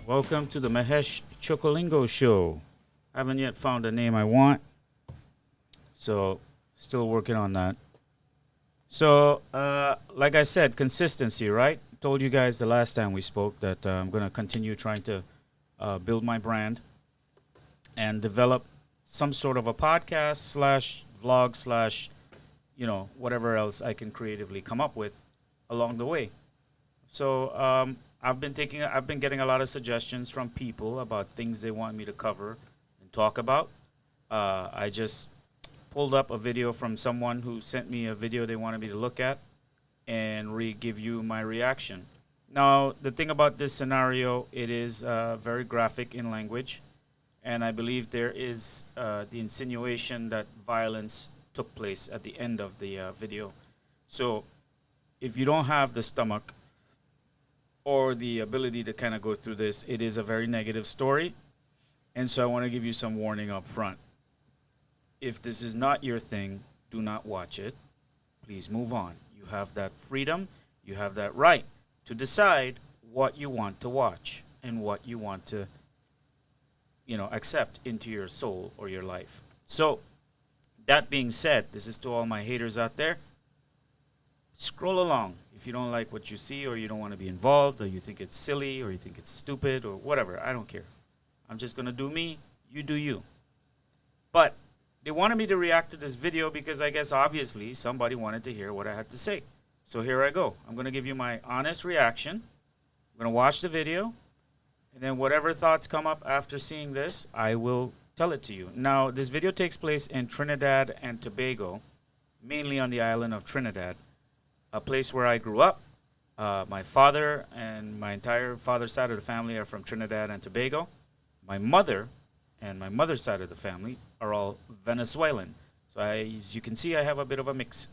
Welcome to the maheshchookolingo show. I haven't yet found the name I want, so still working on that. So, like I said, consistency, right? Told you guys the last time we spoke that I'm going to continue trying to build my brand and develop some sort of a podcast slash vlog slash, whatever else I can creatively come up with along the way. So, I've been getting a lot of suggestions from people about things they want me to cover and talk about. I just pulled up a video from someone who sent me a video they wanted me to look at and give you my reaction. Now, the thing about this scenario, it is very graphic in language, and I believe there is the insinuation that violence took place at the end of the video. So, if you don't have the stomach or the ability to kind of go through this, it is a very negative story. And so I want to give you some warning up front. If this is not your thing, do not watch it. Please move on. You have that freedom, you have that right to decide what you want to watch and what you want to, accept into your soul or your life. So, that being said, this is to all my haters out there. Scroll along if you don't like what you see, or you don't want to be involved, or you think it's silly, or you think it's stupid, or whatever. I don't care. I'm just going to do me, you do you. But they wanted me to react to this video because I guess obviously somebody wanted to hear what I had to say. So here I go. I'm going to give you my honest reaction. I'm going to watch the video, and then whatever thoughts come up after seeing this, I will tell it to you. Now, this video takes place in Trinidad and Tobago, mainly on the island of Trinidad, a place where I grew up. My father and my entire father's side of the family are from Trinidad and Tobago. My mother and my mother's side of the family are all Venezuelan. So as you can see, I have a bit of a mix.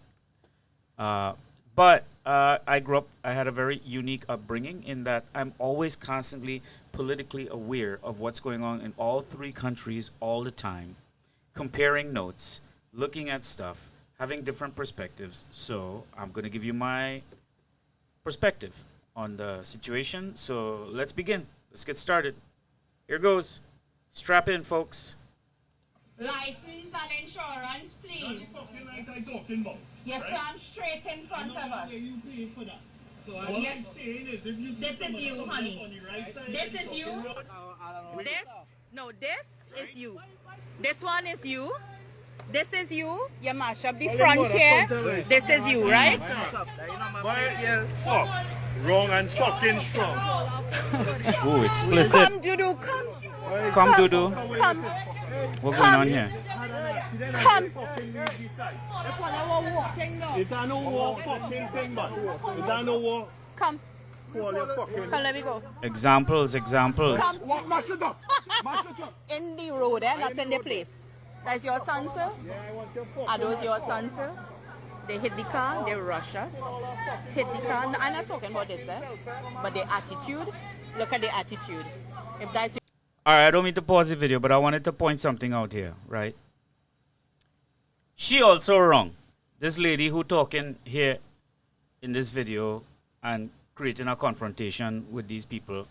But I grew up, I had a very unique upbringing in that I'm always constantly politically aware of what's going on in all three countries all the time, comparing notes, looking at stuff, having different perspectives. So I'm going to give you my perspective on the situation. So let's begin. Let's get started. Here goes. Strap in, folks. License and insurance, please. Yes, sir, I'm straight in front of us. Yes, this is you, honey. This is you. This is you. This one is you. This is you. You mash up the front here. This is you, right? Wrong and fucking strong. Ooh, explicit. Come, Dudu, come. Come, Dudu. Come. What's going on here? Come. It's a no war fucking thing, man. It's a no war. Come. Fucking. Come, let me go. Examples. What? Mash it up. In the road, not in the place. That's your son, sir? Are those your sons, sir? They hit the car, they rush us. Hit the car. No, I'm not talking about this, sir. But the attitude, look at the attitude. If that's All right, I don't mean to pause the video, but I wanted to point something out here, right? She also wrong. This lady who talking here in this video and creating a confrontation with these people.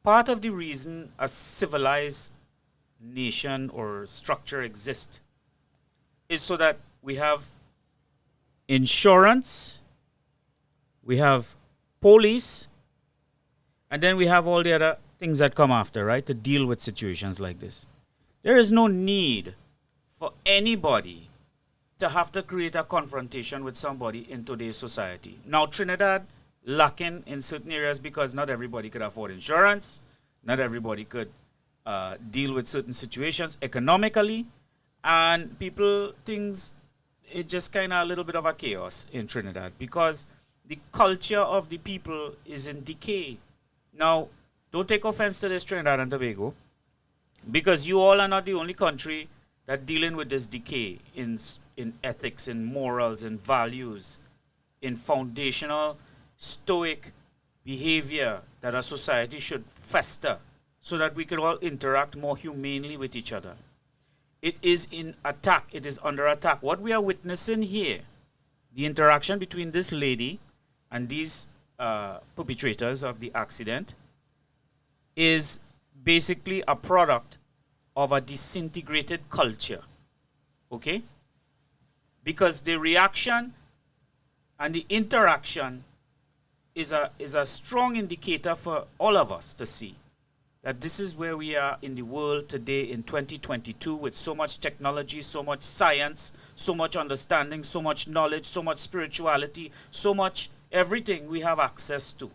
Part of the reason a civilized nation or structure exists is so that we have insurance, we have police, and then we have all the other things that come after, right, to deal with situations like this. There is no need for anybody to have to create a confrontation with somebody in today's society. Now, Trinidad lacking in certain areas because not everybody could afford insurance, not everybody could deal with certain situations economically, and it just kind of a little bit of a chaos in Trinidad because the culture of the people is in decay. Now, don't take offense to this, Trinidad and Tobago, because you all are not the only country that dealing with this decay in ethics, in morals, in values, in foundational stoic behavior that a society should fester so that we can all interact more humanely with each other. It is in attack. It is under attack. What we are witnessing here, the interaction between this lady and these perpetrators of the accident, is basically a product of a disintegrated culture. Okay? Because the reaction and the interaction is a strong indicator for all of us to see that this is where we are in the world today in 2022 with so much technology, so much science, so much understanding, so much knowledge, so much spirituality, so much everything we have access to.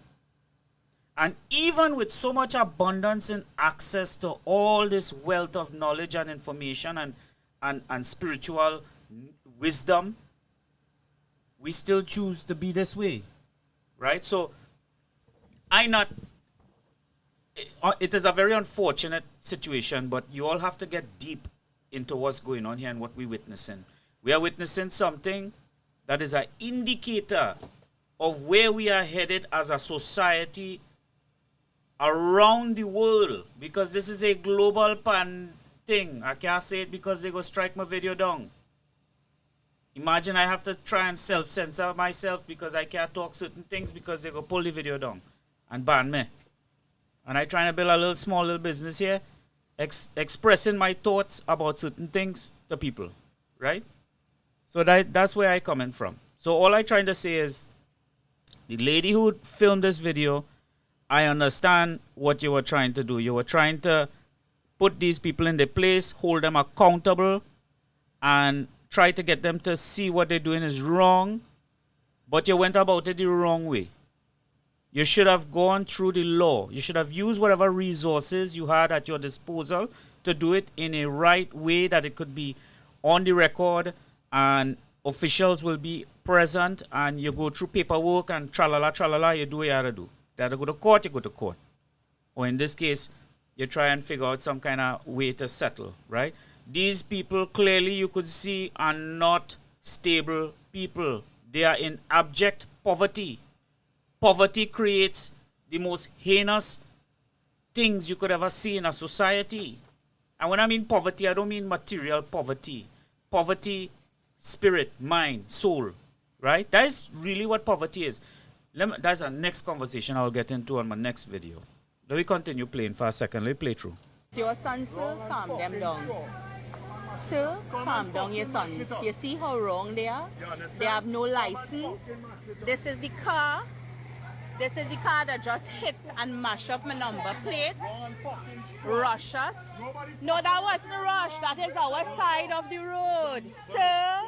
And even with so much abundance and access to all this wealth of knowledge and information and spiritual wisdom, we still choose to be this way, right? So it is a very unfortunate situation, but you all have to get deep into what's going on here and what we're witnessing. We are witnessing something that is an indicator of where we are headed as a society around the world, because this is a global pan thing. I can't say it because they go strike my video down. Imagine I have to try and self-censor myself because I can't talk certain things because they go pull the video down and ban me. And I trying to build a small little business here, expressing my thoughts about certain things to people, right? So that's where I coming from. So all I trying to say is, the lady who filmed this video, I understand what you were trying to do. You were trying to put these people in their place, hold them accountable, and try to get them to see what they're doing is wrong, but you went about it the wrong way. You should have gone through the law. You should have used whatever resources you had at your disposal to do it in a right way that it could be on the record and officials will be present and you go through paperwork and tralala, you do what you have to do. You have to go to court, you go to court. Or in this case, you try and figure out some kind of way to settle, right? These people clearly you could see are not stable people. They are in abject poverty. Poverty creates the most heinous things you could ever see in a society. And when I mean poverty, I don't mean material poverty. Poverty, spirit, mind, soul, right? That is really what poverty is. That's a next conversation I'll get into on my next video. Let me continue playing for a second. Let me play through. Your sons, sir, calm them down. Sir, calm down your sons. You see how wrong they are? They have no license. This is the car. This is the car that just hit and mash up my number plate. Rush us. No, that wasn't a rush. That is our side of the road. Sir,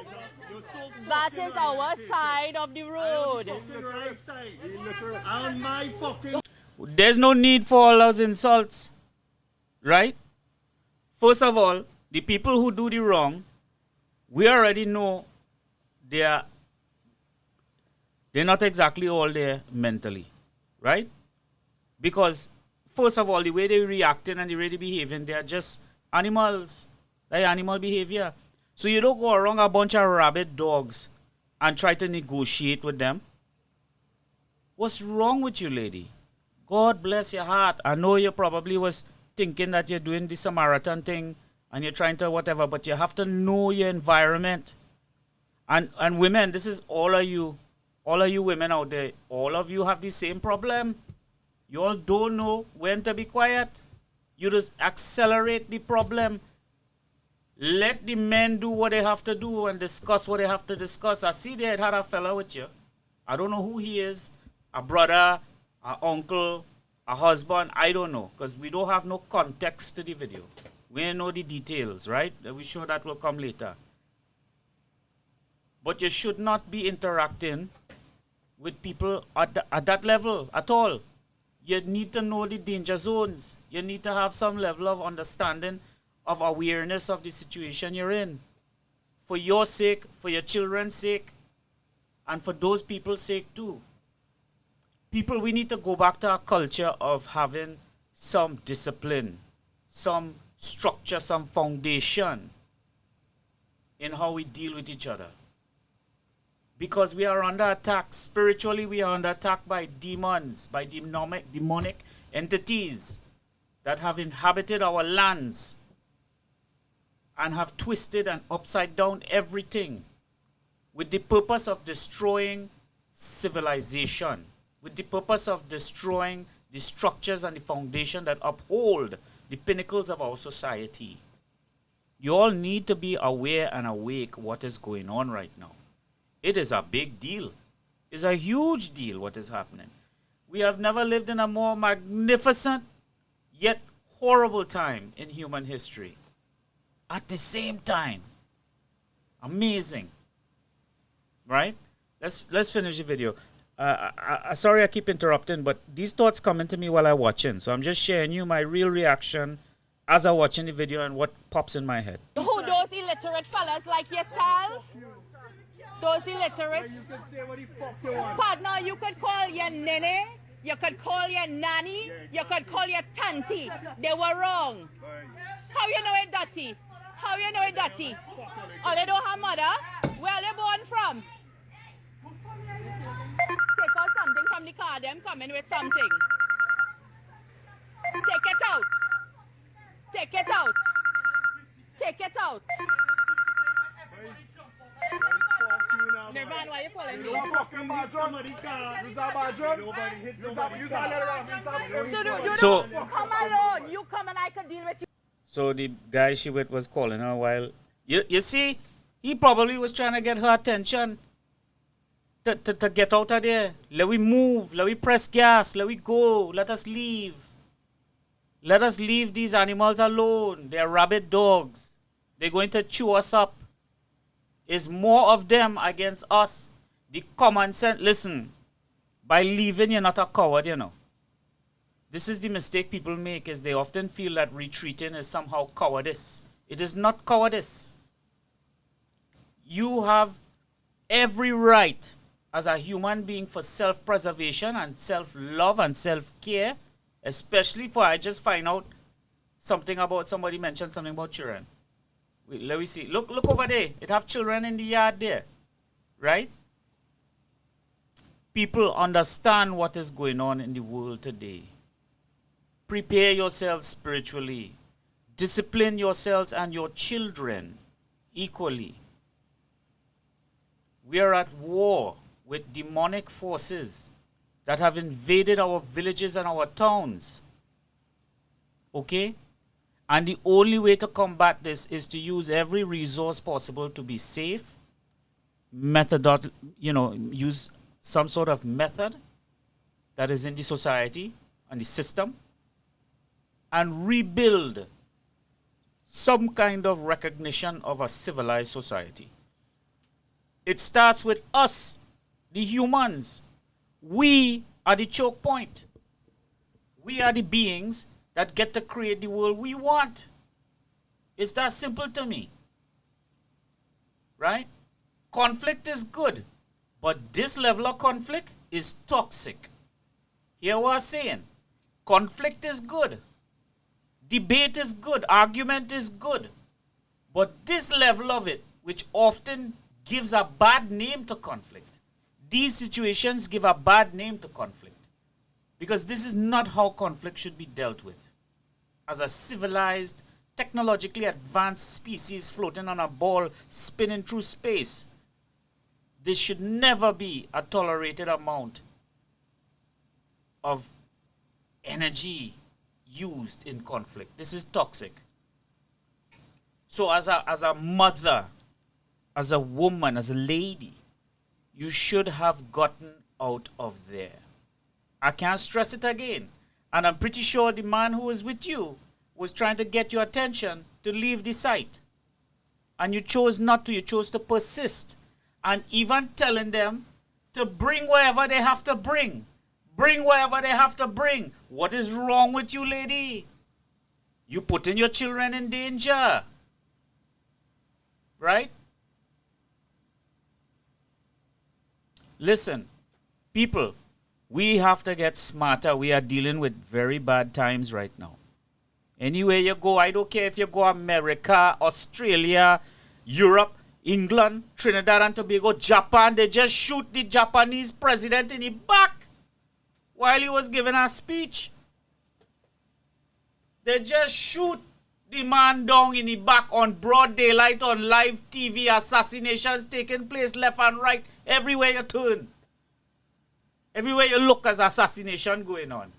that is our side of the road. There's no need for all those insults, right? First of all, the people who do the wrong, we already know they're not exactly all there mentally, right? Because, first of all, the way they're reacting and the way they're behaving, they're just animals, like animal behavior. So you don't go around a bunch of rabid dogs and try to negotiate with them. What's wrong with you, lady? God bless your heart. I know you probably was thinking that you're doing the Samaritan thing and you're trying to whatever, but you have to know your environment. And women, this is all of you women out there, all of you have the same problem. You all don't know when to be quiet. You just accelerate the problem. Let the men do what they have to do and discuss what they have to discuss. I see they had a fella with you. I don't know who he is. A brother, a uncle, a husband. I don't know. Because we don't have no context to the video. We don't know the details, right? We're sure that will come later. But you should not be interacting with people at that level at all. You need to know the danger zones. You need to have some level of understanding, of awareness of the situation you're in. For your sake, for your children's sake, and for those people's sake too. People, we need to go back to our culture of having some discipline, some structure, some foundation in how we deal with each other. Because we are under attack. Spiritually, we are under attack by demons, by demonic entities that have inhabited our lands and have twisted and upside down everything with the purpose of destroying civilization, with the purpose of destroying the structures and the foundation that uphold the pinnacles of our society. You all need to be aware and awake what is going on right now. It is a big deal. It's a huge deal what is happening. We have never lived in a more magnificent yet horrible time in human history. At the same time. Amazing. Right? Let's finish the video. Sorry I keep interrupting, but these thoughts come into me while I'm watching. So I'm just sharing you my real reaction as I'm watching the video and what pops in my head. Who those illiterate fellas like yourself? Those illiterate? You can say what the fuck you want. Partner, you could call your nene, you could call your nanny, you could call your tanty. They were wrong. How you know it dirty? How you know it dirty? Oh, they don't have mother? Where are they born from? Take out something from the car, them coming with something. Take it out. Take it out. Take it out. Nirvan, why are you calling me? You a fucking badron. You a badron. So, Come alone. You come and I can deal with you. so the guy she with was calling her while... You see, he probably was trying to get her attention. To get out of there. Let we move. Let we press gas. Let we go. Let us leave. Let us leave these animals alone. They are rabid dogs. They're going to chew us up. It's more of them against us. The common sense. Listen, by leaving, you're not a coward, you know. This is the mistake people make, is they often feel that retreating is somehow cowardice. It is not cowardice. You have every right as a human being for self-preservation and self-love and self-care, especially for I just find out something about, somebody mentioned something about children. Wait, let me see. Look over there. It have children in the yard there. Right? People understand what is going on in the world today. Prepare yourselves spiritually. Discipline yourselves and your children equally. We are at war with demonic forces that have invaded our villages and our towns. Okay? And the only way to combat this is to use every resource possible to be safe, use some sort of method that is in the society and the system, and rebuild some kind of recognition of a civilized society. It starts with us, the humans. We are the choke point. We are the beings that get to create the world we want. It's that simple to me. Right? Conflict is good, but this level of conflict is toxic. Hear what I'm saying? Conflict is good. Debate is good. Argument is good. But this level of it, which often gives a bad name to conflict, these situations give a bad name to conflict. Because this is not how conflict should be dealt with. As a civilized, technologically advanced species floating on a ball spinning through space, this should never be a tolerated amount of energy used in conflict. This is toxic. So as a mother, as a woman, as a lady, you should have gotten out of there. I can't stress it again. And I'm pretty sure the man who was with you was trying to get your attention to leave the site. And you chose not to. You chose to persist. And even telling them to bring wherever they have to bring. Bring wherever they have to bring. What is wrong with you, lady? You putting your children in danger. Right? Listen, people, we have to get smarter. We are dealing with very bad times right now. Anywhere you go, I don't care if you go America, Australia, Europe, England, Trinidad and Tobago, Japan, they just shoot the Japanese president in the back while he was giving a speech. They just shoot the man down in the back on broad daylight on live TV, assassinations taking place left and right, everywhere you turn. Everywhere you look, there's assassination going on.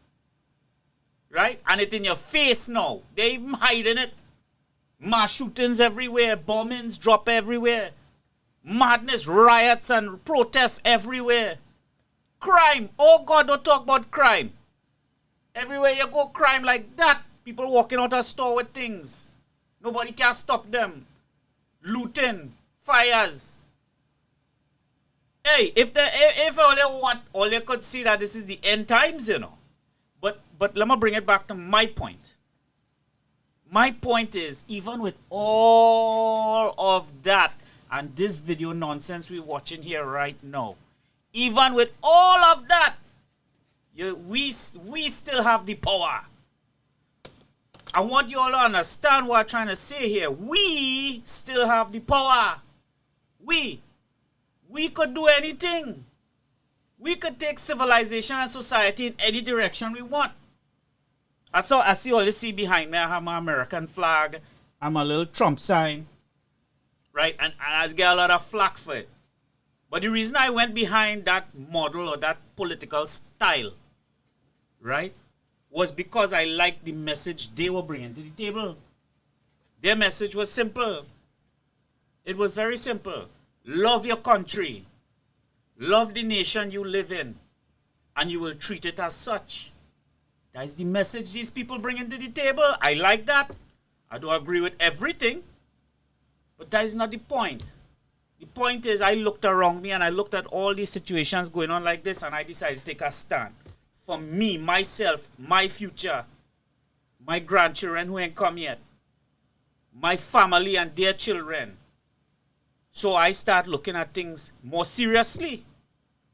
right? And it in your face now. They even hiding it. Mass shootings everywhere, bombings drop everywhere. Madness, riots and protests everywhere. Crime. Oh God, don't talk about crime. Everywhere you go, crime like that. People walking out of store with things. Nobody can stop them. Looting, fires. Hey, if all you could see that this is the end times, you know. But let me bring it back to my point. My point is, even with all of that and this video nonsense we're watching here right now, even with all of that, we still have the power. I want you all to understand what I'm trying to say here. We still have the power. We could do anything. We could take civilization and society in any direction we want. I see all you see behind me. I have my American flag. I'm a little Trump sign. Right? And I get a lot of flack for it. But the reason I went behind that model or that political style, right, was because I liked the message they were bringing to the table. Their message was simple. It was very simple. Love your country. Love the nation you live in. And you will treat it as such. That is the message these people bring into the table. I like that. I don't agree with everything. But that is not the point. The point is I looked around me and I looked at all these situations going on like this and I decided to take a stand. For me, myself, my future, my grandchildren who ain't come yet, my family and their children. So I start looking at things more seriously.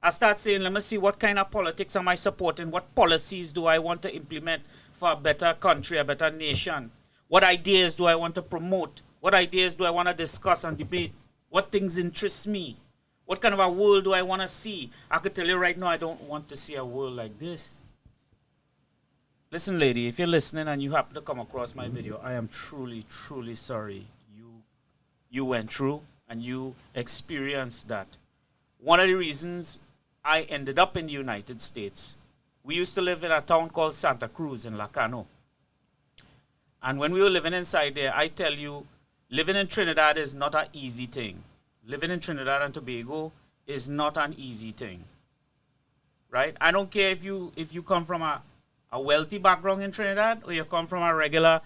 I start saying, let me see what kind of politics am I supporting? What policies do I want to implement for a better country, a better nation? What ideas do I want to promote? What ideas do I want to discuss and debate? What things interest me? What kind of a world do I want to see? I could tell you right now, I don't want to see a world like this. Listen, lady, if you're listening and you happen to come across my video, I am truly, truly sorry you went through and you experienced that. One of the reasons I ended up in the United States, we used to live in a town called Santa Cruz in Lacano. And when we were living inside there, I tell you, living in Trinidad is not an easy thing. Living in Trinidad and Tobago is not an easy thing. Right? I don't care if you come from a wealthy background in Trinidad or you come from a regular,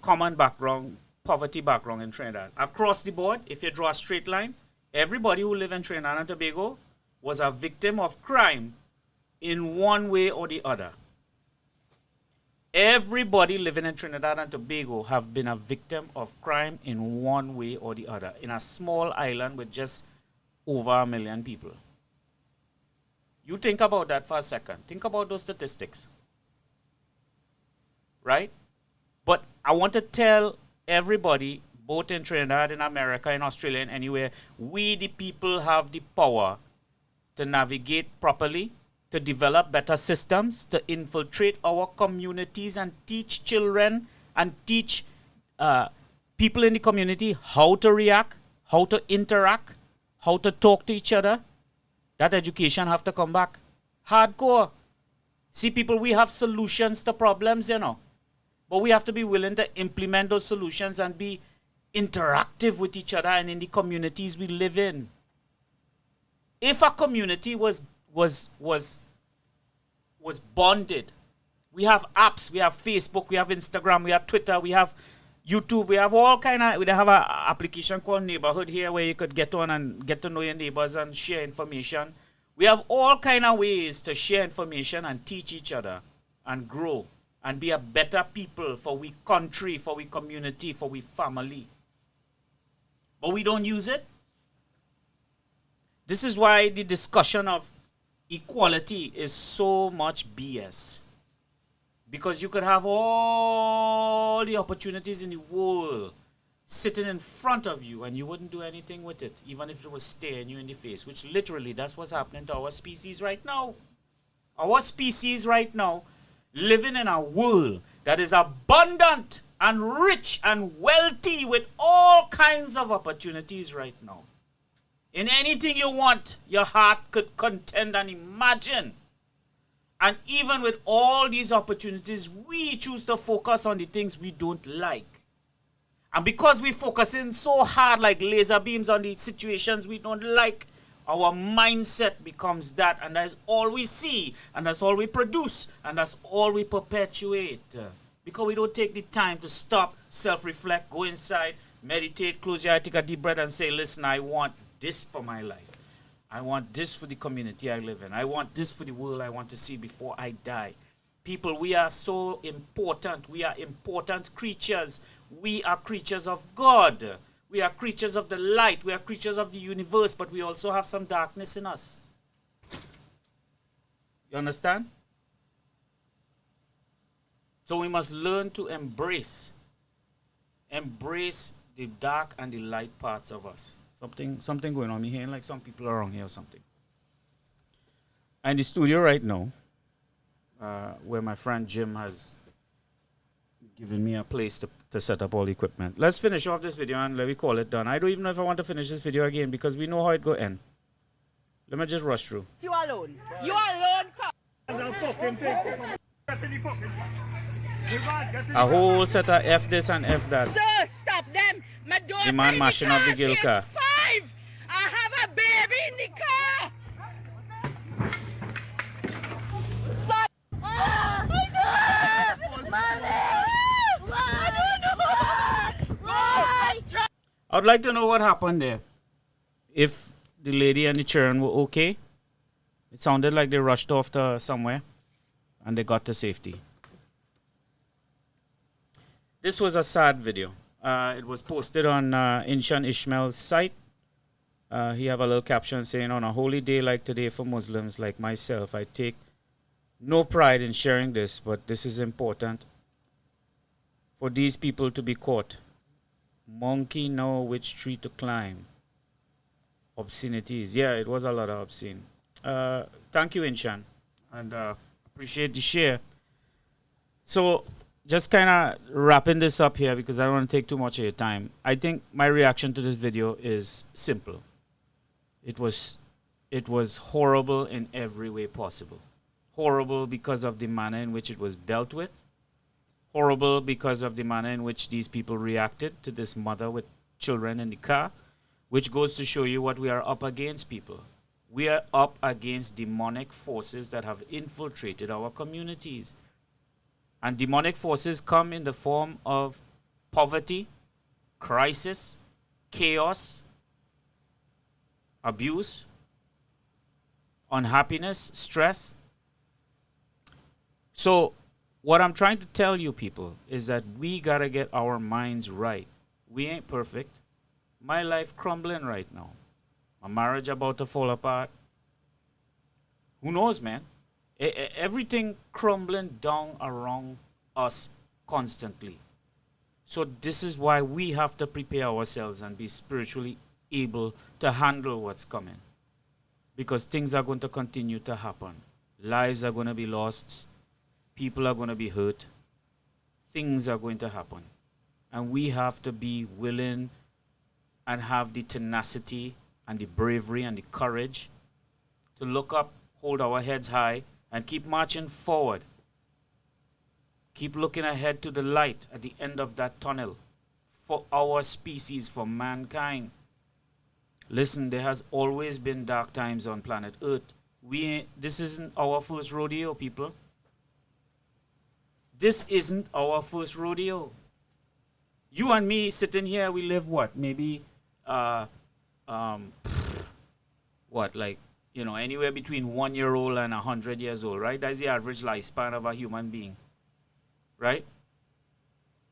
common background, poverty background in Trinidad. Across the board, if you draw a straight line, everybody who live in Trinidad and Tobago was a victim of crime in one way or the other. Everybody living in Trinidad and Tobago have been a victim of crime in one way or the other in a small island with just over 1 million people. You think about that for a second. Think about those statistics. Right? But I want to tell everybody, both in Trinidad, in America, in Australia, and anywhere, we the people have the power to navigate properly, to develop better systems, to infiltrate our communities and teach children and teach people in the community how to react, how to interact, how to talk to each other. That education have to come back. Hardcore. See, people, we have solutions to problems, but we have to be willing to implement those solutions and be interactive with each other and in the communities we live in. If a community was bonded, we have apps, we have Facebook, we have Instagram, we have Twitter, we have YouTube, we have all kind of, we have an application called Neighborhood here where you could get on and get to know your neighbors and share information. We have all kind of ways to share information and teach each other and grow and be a better people for we country, for we community, for we family. But we don't use it. This is why the discussion of equality is so much BS. Because you could have all the opportunities in the world sitting in front of you and you wouldn't do anything with it, even if it was staring you in the face, which literally that's what's happening to our species right now. Our species right now living in a world that is abundant and rich and wealthy with all kinds of opportunities right now. In anything you want, your heart could contend and imagine. And even with all these opportunities, we choose to focus on the things we don't like. And because we focusing so hard like laser beams on the situations we don't like, our mindset becomes that, and that's all we see, and that's all we produce, and that's all we perpetuate. Because we don't take the time to stop, self-reflect, go inside, meditate, close your eye, take a deep breath, and say, listen, I want this for my life. I want this for the community I live in. I want this for the world I want to see before I die. People, we are so important. We are important creatures. We are creatures of God. We are creatures of the light. We are creatures of the universe, but we also have some darkness in us. You understand? So we must learn to embrace the dark and the light parts of us. Something going on. Me hearing like some people around here or something. And the studio right now, where my friend Jim has given me a place to set up all the equipment. Let's finish off this video and let me call it done. I don't even know if I want to finish this video again because we know how it go end. Let me just rush through. You alone. You alone. A whole set of F this and F that. Sir, stop them. My daughter The man in mashing the up car. the Gil car. She's 5. I have a baby in the car. Son. Oh, my God. Mommy. I would like to know what happened there. If the lady and the children were okay. It sounded like they rushed off to somewhere and they got to safety. This was a sad video. It was posted on Inshan Ishmael's site. He have a little caption saying, on a holy day like today for Muslims like myself, I take no pride in sharing this, but this is important for these people to be caught. Monkey know which tree to climb. Obscenities. Yeah, it was a lot of obscene. Thank you, Inshan. And appreciate the share. So, just kind of wrapping this up here because I don't want to take too much of your time. I think my reaction to this video is simple. It was horrible in every way possible. Horrible because of the manner in which it was dealt with. Horrible because of the manner in which these people reacted to this mother with children in the car, which goes to show you what we are up against, people. We are up against demonic forces that have infiltrated our communities. And demonic forces come in the form of poverty, crisis, chaos, abuse, unhappiness, stress. So, what I'm trying to tell you people is that we gotta get our minds right. We ain't perfect. My life crumbling right now. My marriage about to fall apart. Who knows, man? Everything crumbling down around us constantly. So this is why we have to prepare ourselves and be spiritually able to handle what's coming. Because things are going to continue to happen. Lives are going to be lost. People are going to be hurt. Things are going to happen. And we have to be willing and have the tenacity and the bravery and the courage to look up, hold our heads high, and keep marching forward. Keep looking ahead to the light at the end of that tunnel for our species, for mankind. Listen, there has always been dark times on planet Earth. This isn't our first rodeo, people. This isn't our first rodeo. You and me sitting here, we live what? Maybe, anywhere between 1 year old and 100 years old, right? That's the average lifespan of a human being, right?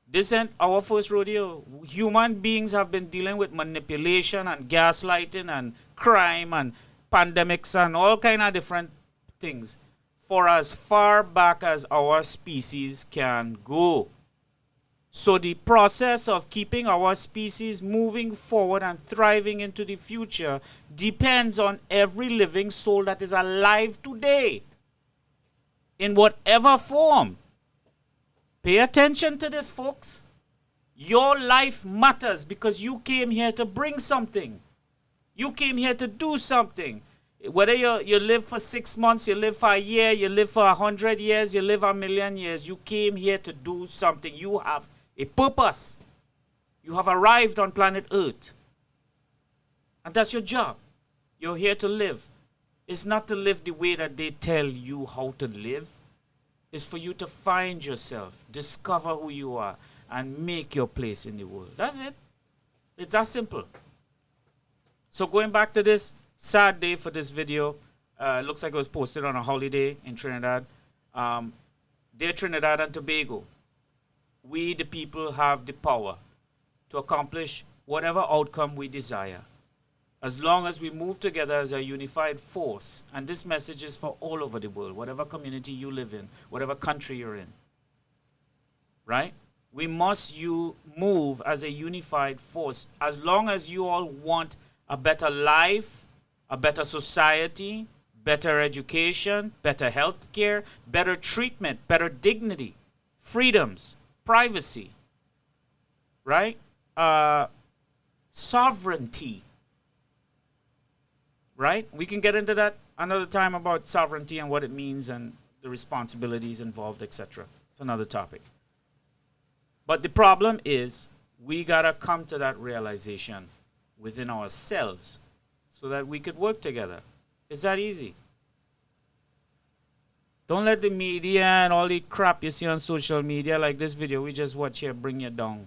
This ain't our first rodeo. Human beings have been dealing with manipulation and gaslighting and crime and pandemics and all kind of different things for as far back as our species can go. So the process of keeping our species moving forward and thriving into the future depends on every living soul that is alive today, in whatever form. Pay attention to this, folks. Your life matters because you came here to bring something. You came here to do something. Whether you live for 6 months, you live for a year, you live for 100 years, you live a million years, you came here to do something. You have a purpose. You have arrived on planet Earth. And that's your job. You're here to live. It's not to live the way that they tell you how to live. It's for you to find yourself, discover who you are, and make your place in the world. That's it. It's that simple. So going back to this sad day for this video, looks like it was posted on a holiday in Trinidad. Dear Trinidad and Tobago, we the people have the power to accomplish whatever outcome we desire, as long as we move together as a unified force. And this message is for all over the world, whatever community you live in, whatever country you're in. Right? We must move as a unified force, as long as you all want a better life, a better society, better education, better health care, better treatment, better dignity, freedoms, privacy, right? Sovereignty, right? We can get into that another time about sovereignty and what it means and the responsibilities involved, etc. It's another topic. But the problem is we got to come to that realization within ourselves so that we could work together. It's that easy. Don't let the media and all the crap you see on social media like this video we just watch here bring you down.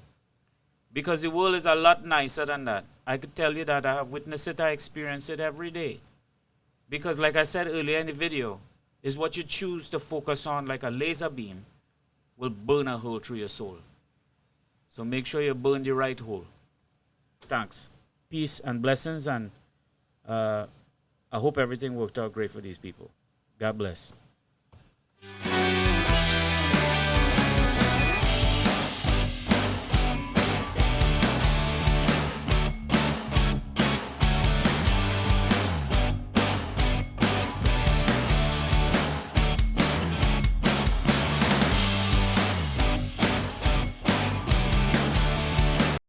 Because the world is a lot nicer than that. I could tell you that. I have witnessed it. I experience it every day. Because like I said earlier in the video, is what you choose to focus on like a laser beam will burn a hole through your soul. So make sure you burn the right hole. Thanks. Peace and blessings, and I hope everything worked out great for these people. God bless.